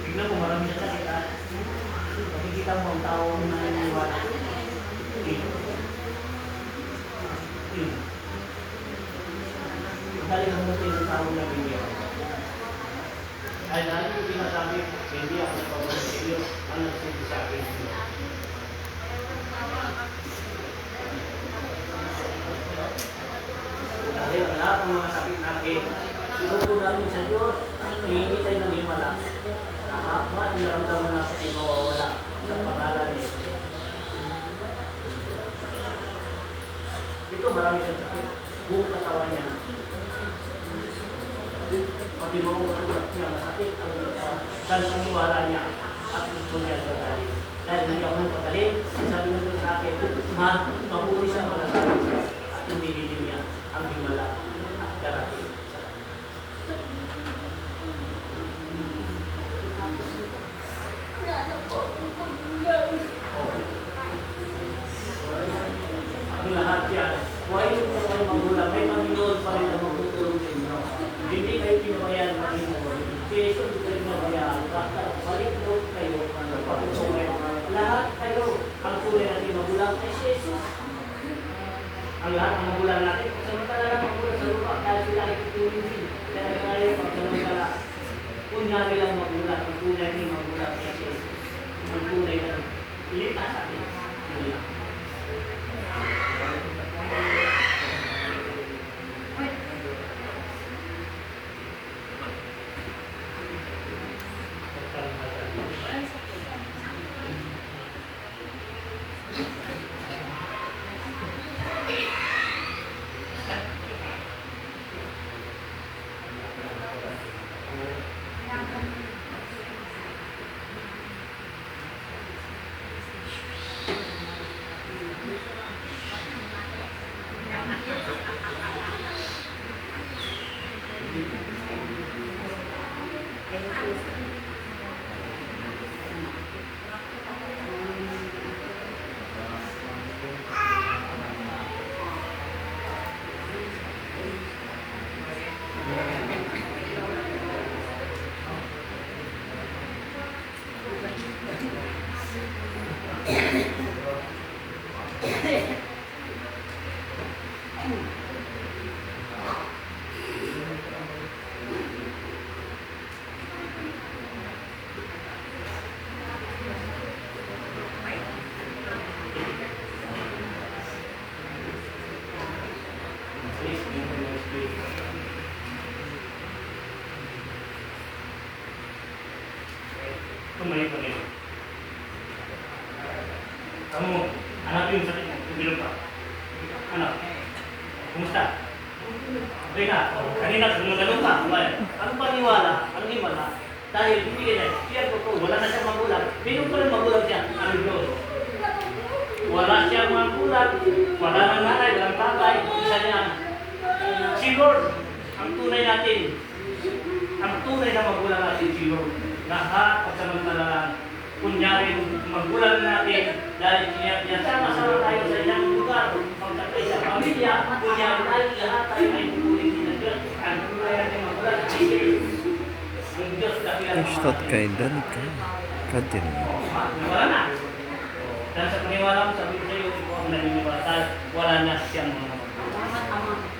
Tignan mo, marami siya sakit ha. Makikita mo ang tao na naniniwala. Dali ang mutin ng tao na bigyan. Ay dahil yung pinasabi, hindi ako nagpapagod sa iyo, ang nagsabi sa akin. Dahil ang lahat ng mga sakit natin, inupo namin sa Diyos, hihingi tayo ng himala. Nakakmat, naramdaman natin ay mawawala sa pangalan niya. Ito marami siyang sakit. Buong katawan niya. Pati mga ulat niya, masakit ang dahil sa niwala niya at gusto niya sa dahil. Dahil hindi ako nagpagaling, sabi nito sa akin, mahuli siya malasabi at hindi niya ang himala at darating. Ang lahat yan, huwag yung mga magulang, may Panginoon pa rin na magtutulong sa inyo. Hindi kayo pinabayaan Panginoon. Si Jesus hindi kayo pinabayaan. Balik mo kayo, lahat kayo, ang tunay natin magulang ay si Jesus. Ang lahat ng magulang natin, samantala lang magulang sa lupa, dahil sila ay tutulong din. Kaya tayo, pagsamantala, kunyari lang magulang, ang tunay ni magulang ay si Jesus. Ang tunay na ilitas atin. Yun lang. Kumain pa rin. Kamu, hanapin yung sakit mo. Tubilog ka. Anak, kumusta? Okay na. Kanina, gumagano ka. Anong paniwala? Anong himala? Dahil hindi na, siya ko wala na siyang magulang. Minum pa rin magulang siya. Ang Diyos. Wala siyang magulang. Wala nang nanay, walang tatay. Isa niya. Si Lord, ang tunay natin. Ang tunay na magulang natin si Lord. Lahat pagsamantala kunyari magulang natin dahil sama-sama tayo sa isang lugar pagkakay sa pamilya kunyari dahil lahat tayo ay pupunin ng Diyos ang tunay natin magulang ang Diyos dakilang Ustad kaidan ka kadir. Wala na dahil sa paniwala mo sabi ko sa iyo ikaw ang naniniwala dahil wala na siyang mga magulang.